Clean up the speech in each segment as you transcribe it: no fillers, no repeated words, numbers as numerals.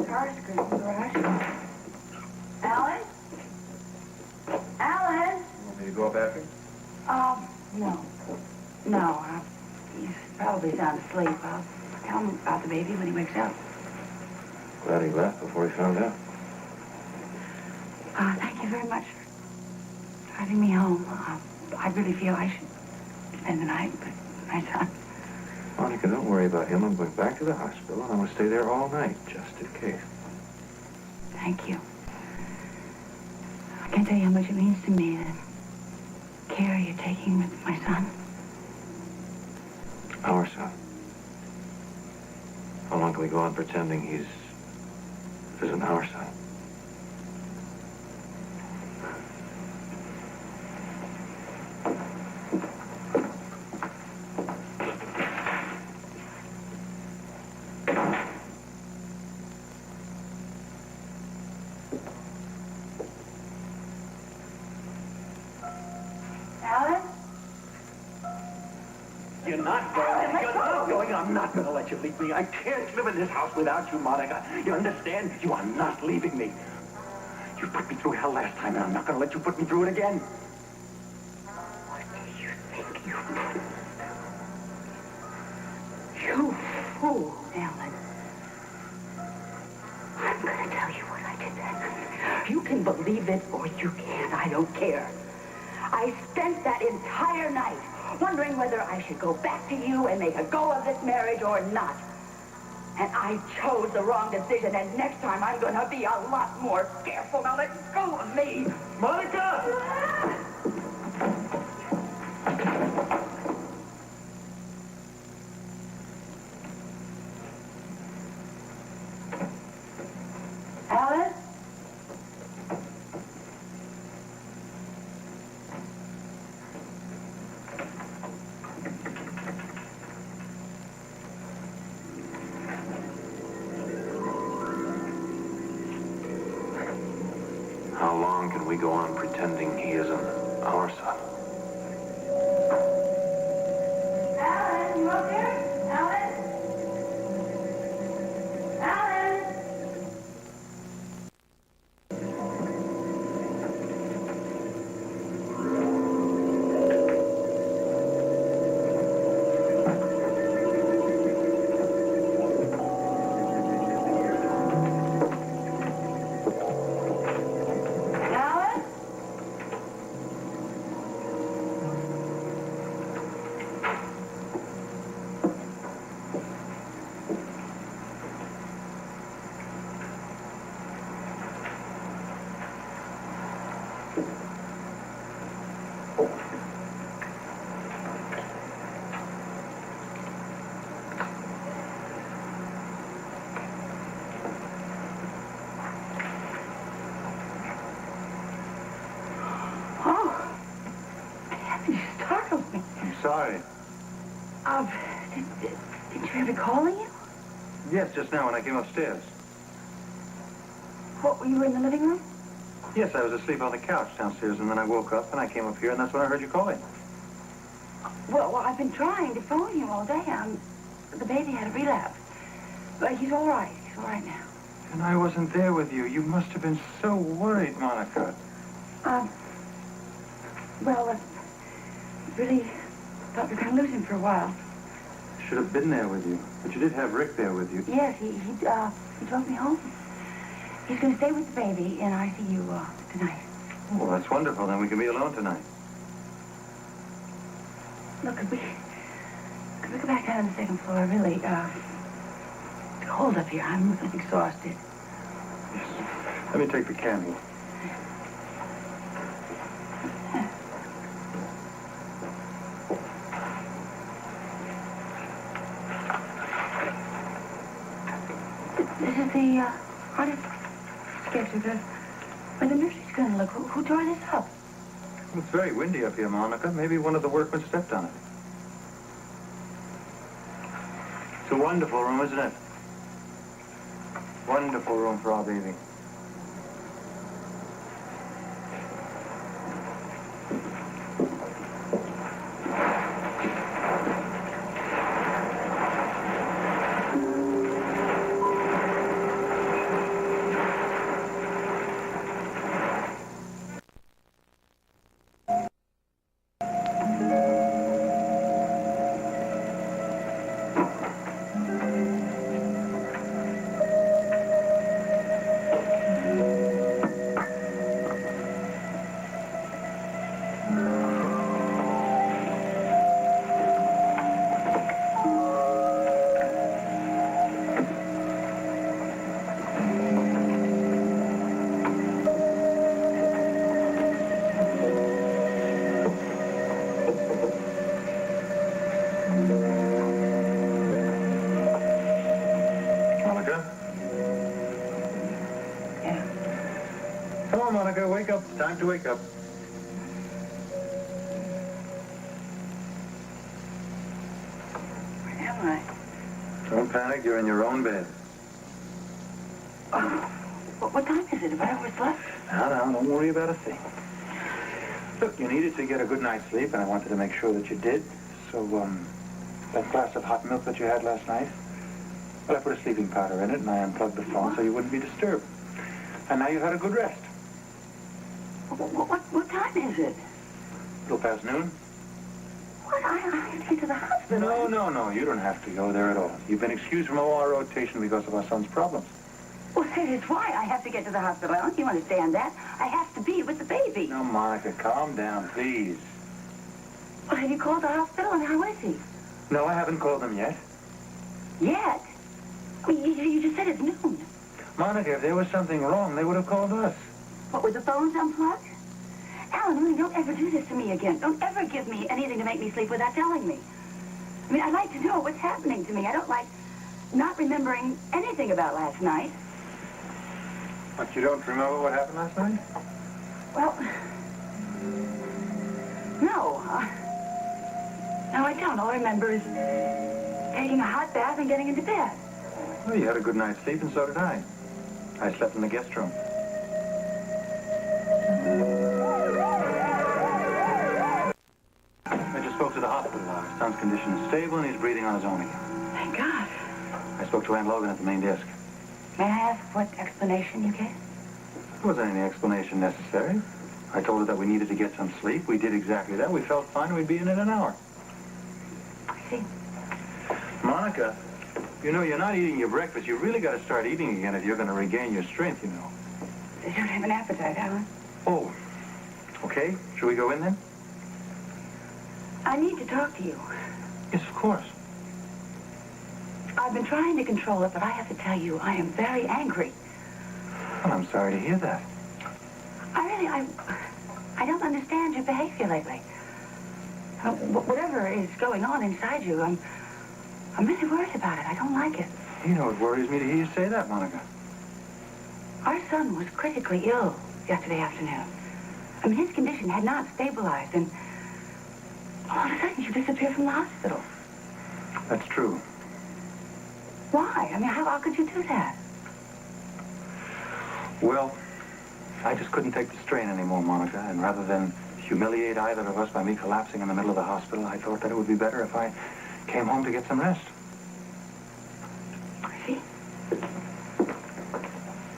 Car screen in the garage. Alan? Alan? You want me to go up after him? No. No, he's probably sound asleep. I'll tell him about the baby when he wakes up. Glad he left before he found out. Thank you very much for driving me home. I really feel I should spend the night with my son. Monica, don't worry about him. I'm going back to the hospital, and I'm going to stay there all night, just in case. Thank you. I can't tell you how much it means to me, the care you're taking with my son. Our son. How long can we go on pretending he's isn't our son? Alan? You're not going. I'm not going to let you leave me. I can't live in this house without you, Monica. You understand? You are not leaving me. You put me through hell last time, and I'm not going to let you put me through it again. What do you think you You fool, Alan. I'm going to tell you what I did that night. You can believe it or you can't. I don't care. I spent that entire night wondering whether I should go back to you and make a go of this marriage or not. And I chose the wrong decision, and next time I'm going to be a lot more careful. Now let go of me. Monica! Alan? How long can we go on pretending he isn't our son? Alan, you up there? Alan? Alan? Alan? Oh, heaven, you startled me. I'm sorry. Did you hear me calling you? Yes, just now when I came upstairs. What, were you in the living room? Yes, I was asleep on the couch downstairs, and then I woke up, and I came up here, and that's when I heard you calling. Well, I've been trying to phone you all day. The baby had a relapse. But he's all right. He's all right now. And I wasn't there with you. You must have been so worried, Monica. Well, I really thought we were going to lose him for a while. Should have been there with you. But you did have Rick there with you. Yes, he drove me home. He's going to stay with the baby in ICU tonight. Oh, that's wonderful. Then we can be alone tonight. Look, could we go back down to the second floor? Really, it's cold up here. I'm really exhausted. Let me take the candle. This is the artist sketch of where the nursery's going to look. Who tore this up? It's very windy up here, Monica. Maybe one of the workmen stepped on it. It's a wonderful room, isn't it? Wonderful room for our baby. Come on, Monica, wake up. It's time to wake up. Where am I? Don't panic. You're in your own bed. Oh, what time is it? Have I overslept? Now, don't worry about a thing. Look, you needed to get a good night's sleep, and I wanted to make sure that you did. So, that glass of hot milk that you had last night, well, I put a sleeping powder in it, and I unplugged the phone so you wouldn't be disturbed. And now you've had a good rest. What time is it? A little past noon? What? I have to get to the hospital. No. You don't have to go there at all. You've been excused from OR rotation because of our son's problems. Well, that is why I have to get to the hospital. Don't you understand that? I have to be with the baby. Now, Monica, calm down, please. Well, have you called the hospital, and how is he? No, I haven't called them yet. Yet? I mean, you just said it's noon. Monica, if there was something wrong, they would have called us. What, with the phones unplugged? Alan, really, don't ever do this to me again. Don't ever give me anything to make me sleep without telling me. I mean, I'd like to know what's happening to me. I don't like not remembering anything about last night. But you don't remember what happened last night? Well, no. No, I don't. All I remember is taking a hot bath and getting into bed. Well, you had a good night's sleep, and so did I. I slept in the guest room. I just spoke to the hospital. Our son's condition is stable, and he's breathing on his own again. Thank God. I spoke to Aunt Logan at the main desk. May I ask what explanation you gave? There wasn't any explanation necessary. I told her that we needed to get some sleep. We did exactly that. We felt fine. We'd be in an hour. I see. Monica, you know, you're not eating your breakfast. You really got to start eating again if you're going to regain your strength, you know. I don't have an appetite, Alan. Oh, okay. Shall we go in then? I need to talk to you. Yes, of course. I've been trying to control it, but I have to tell you, I am very angry. Well, I'm sorry to hear that. I don't understand your behavior lately. Whatever is going on inside you, I'm really worried about it. I don't like it. You know, it worries me to hear you say that, Monica. Our son was critically ill yesterday afternoon. I mean, his condition had not stabilized, and all of a sudden you disappeared from the hospital. That's true. Why? I mean, how could you do that? Well, I just couldn't take the strain anymore, Monica, and rather than humiliate either of us by me collapsing in the middle of the hospital, I thought that it would be better if I came home to get some rest. I see.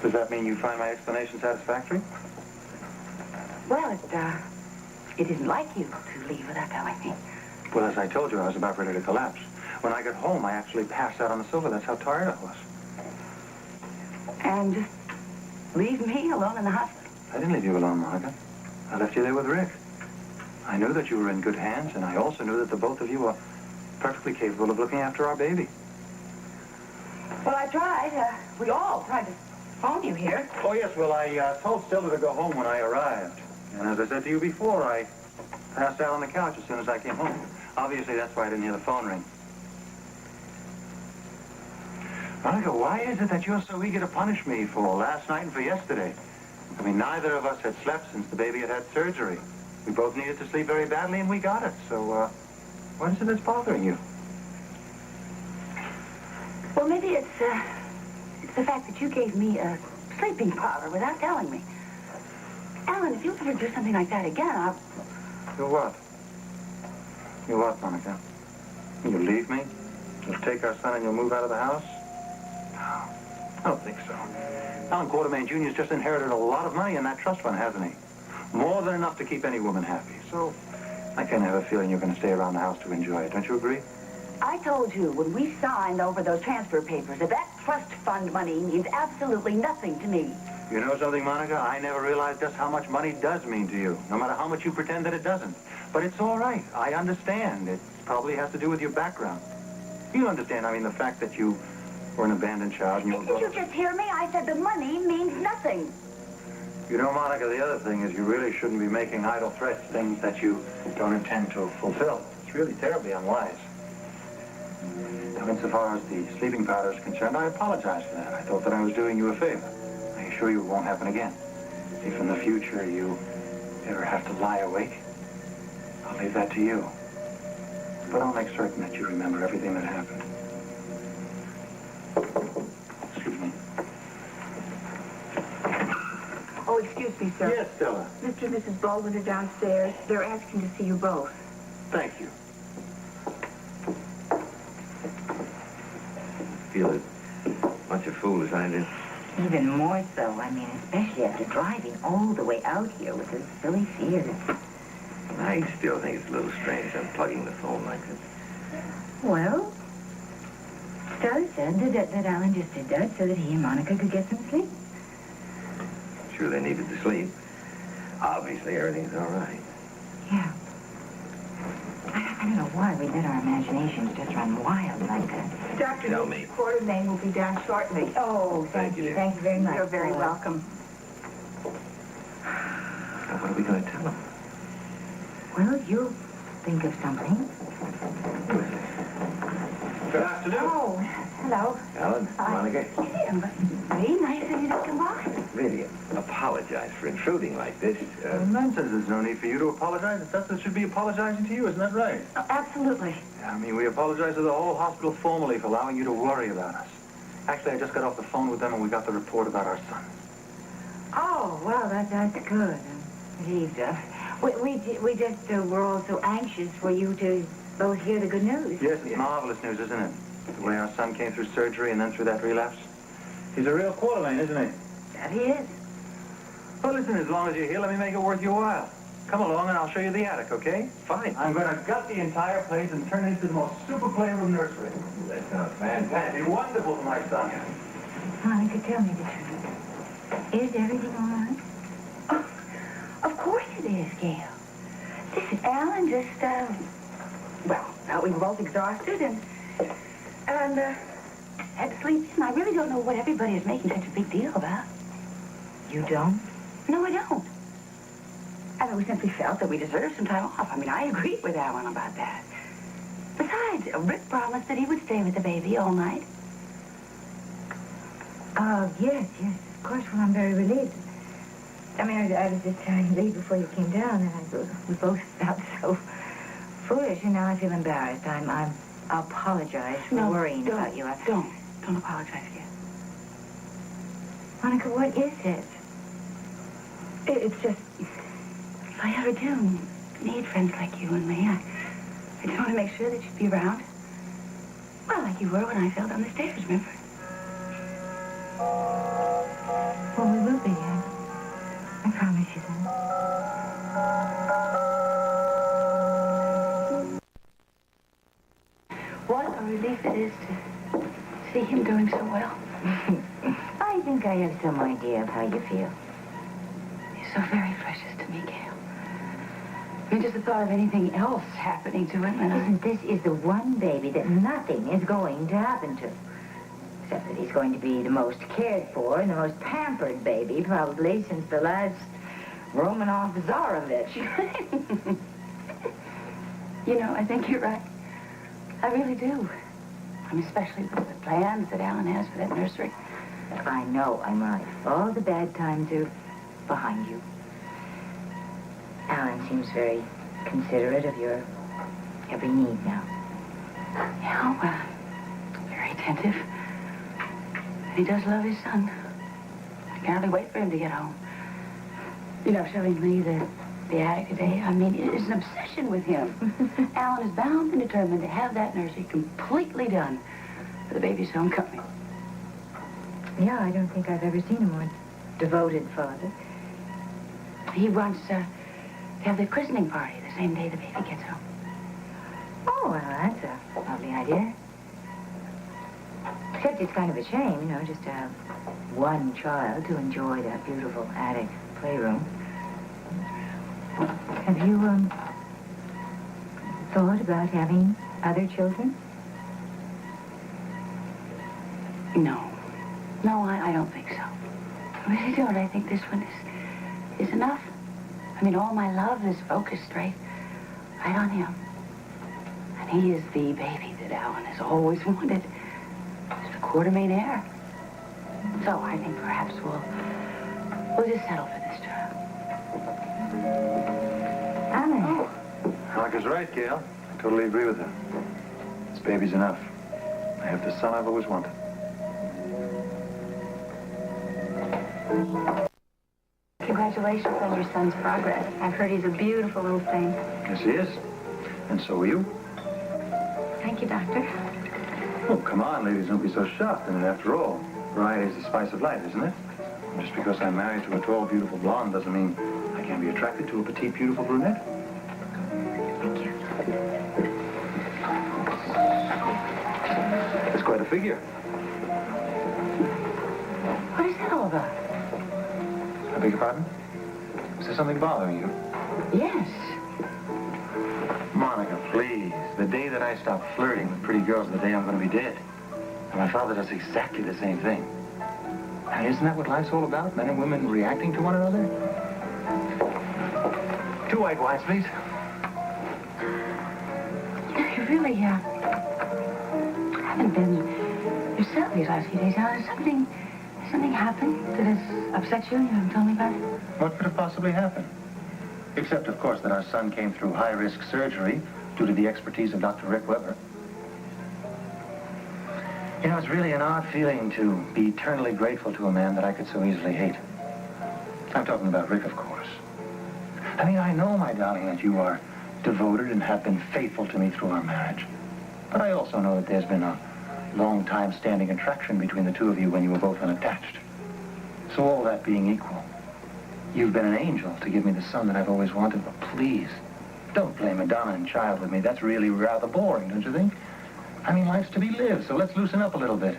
Does that mean you find my explanation satisfactory? Well, it isn't like you to leave without telling me. Well, as I told you, I was about ready to collapse. When I got home, I actually passed out on the sofa. That's how tired I was. And just leave me alone in the hospital? I didn't leave you alone, Monica. I left you there with Rick. I knew that you were in good hands, and I also knew that the both of you were perfectly capable of looking after our baby. Well, I tried. We all tried to phone you here. Oh, yes, well, I told Stella to go home when I arrived. And as I said to you before, I passed out on the couch as soon as I came home. Obviously, that's why I didn't hear the phone ring. Monica, why is it that you're so eager to punish me for last night and for yesterday? I mean, neither of us had slept since the baby had surgery. We both needed to sleep very badly, and we got it. So, what is it that's bothering you? Well, maybe it's the fact that you gave me a sleeping powder without telling me. Alan, if you ever do something like that again, I'll... You what? You what, Monica? You'll leave me? You'll take our son and you'll move out of the house? No, I don't think so. Alan Quartermain Jr.'s just inherited a lot of money in that trust fund, hasn't he? More than enough to keep any woman happy. So, I kind of have a feeling you're going to stay around the house to enjoy it. Don't you agree? I told you when we signed over those transfer papers that trust fund money means absolutely nothing to me. You know something, Monica? I never realized just how much money does mean to you, no matter how much you pretend that it doesn't. But it's all right. I understand. It probably has to do with your background. You understand, I mean, the fact that you were an abandoned child and you were... Did you just hear me? I said the money means nothing. You know, Monica, the other thing is you really shouldn't be making idle threats, things that you don't intend to fulfill. It's really terribly unwise. Now, insofar as the sleeping powder is concerned, I apologize for that. I thought that I was doing you a favor. I assure you it won't happen again. If in the future you ever have to lie awake, I'll leave that to you. But I'll make certain that you remember everything that happened. Excuse me. Oh, excuse me, sir. Yes, Stella. Mr. and Mrs. Baldwin are downstairs. They're asking to see you both. Thank you. Feel as much a fool as I did. Even more so. I mean, especially after driving all the way out here with those silly fears. I still think it's a little strange unplugging the phone like this. Well, Stella said that Alan just did that so that he and Monica could get some sleep. Sure they needed to sleep. Obviously, everything's all right. Yeah. I don't know why we let our imaginations just run wild like that. Dr. Tell Lee's me. quartermain will be down shortly. Oh, Thank you, dear. Thank you very much. You're very welcome. Now, what are we going to tell them? Well, you'll think of something. Good afternoon. Oh, hello. Alan, Monica, Very nice of you to come by. really apologize for intruding like this. Nonsense. There's no need for you to apologize. It's us that should be apologizing to you, isn't that right? Oh, absolutely. I mean, we apologize to the whole hospital formally for allowing you to worry about us. Actually, I just got off the phone with them and we got the report about our son. Oh, well, that's good. I'm relieved. We just were all so anxious for you to both hear the good news. Yes, it's marvelous news, isn't it? The way our son came through surgery and then through that relapse. He's a real quartermain, isn't he? That he is. Well, listen, as long as you're here, let me make it worth your while. Come along and I'll show you the attic, okay? Fine. I'm going to gut the entire place and turn it into the most super playroom nursery. That sounds Fantastic. It'll be wonderful for my son. Monica, tell me the truth. Is everything all right? Oh, of course it is, Gail. Listen, Alan just, well, we were both exhausted and had to sleep in. I really don't know what everybody is making such a big deal about. You don't? No, I don't. I mean, we simply felt that we deserved some time off. I mean, I agreed with Alan about that. Besides, Rick promised that he would stay with the baby all night. Yes. Of course, well, I'm very relieved. I mean, I was just telling Lee before you came down, and we both felt so foolish, and now I feel embarrassed. I apologize for worrying about you. Don't apologize again. Monica, what is it? It's just, if I ever do need friends like you and me, I just want to make sure that you'd be around. Well, like you were when I fell down the stairs, remember? Well, we will be, I promise you that. What a relief it is to see him doing so well. I think I have some idea of how you feel. He's so very precious to me, Gail. I mean, just the thought of anything else happening to him, and Listen, this is the one baby that nothing is going to happen to. Except that he's going to be the most cared for and the most pampered baby probably since the last Romanov Tsarevich. You know, I think you're right. I really do. I mean, especially with the plans that Alan has for that nursery. I know I'm right. All the bad times are behind you. Alan seems very considerate of your every need now. Yeah, well, very attentive. And he does love his son. I can hardly wait for him to get home. You know, showing Lee the attic today, I mean, it is an obsession with him. Alan is bound and determined to have that nursery completely done for the baby's homecoming. Yeah, I don't think I've ever seen a more devoted father. He wants to have the christening party the same day the baby gets home. Oh, well, that's a lovely idea. Except it's kind of a shame, you know, just to have one child to enjoy that beautiful attic playroom. Have you, thought about having other children? No. No, I don't think so. I really don't. I think this one is enough. I mean, all my love is focused right on him. And he is the baby that Alan has always wanted. He's the quartermain heir. So I think perhaps we'll We'll just settle for this trial. Anna. Monica's right, Gail. I totally agree with her. This baby's enough. I have the son I've always wanted. Congratulations on your son's progress. I've heard he's a beautiful little thing. Yes, he is. And so are you. Thank you, Doctor. Oh, come on, ladies, don't be so shocked. I mean, after all, variety is the spice of life, isn't it? Just because I'm married to a tall, beautiful blonde doesn't mean I can't be attracted to a petite, beautiful brunette. Thank you. It's quite a figure. What is that all about? I beg your pardon? Is there something bothering you? Yes. Monica, please. The day that I stop flirting with pretty girls is the day I'm going to be dead. And my father does exactly the same thing. And isn't that what life's all about? Men and women reacting to one another? 2 white wines, please. You really, haven't been yourself these last few days. Has something happened that has upset you and you haven't told me about it? What could have possibly happened? Except, of course, that our son came through high-risk surgery due to the expertise of Dr. Rick Weber. You know, it's really an odd feeling to be eternally grateful to a man that I could so easily hate. I'm talking about Rick, of course. I mean, I know, my darling, that you are devoted and have been faithful to me through our marriage. But I also know that there's been a long time standing attraction between the two of you when you were both unattached. So all that being equal, you've been an angel to give me the son that I've always wanted. But please, don't play Madonna and child with me. That's really rather boring, don't you think? I mean, life's to be lived, so let's loosen up a little bit.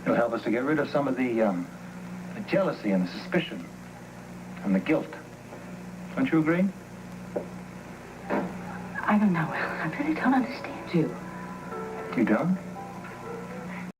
It'll help us to get rid of some of the jealousy and the suspicion and the guilt. Don't you agree? I don't know. I really don't understand you. You don't?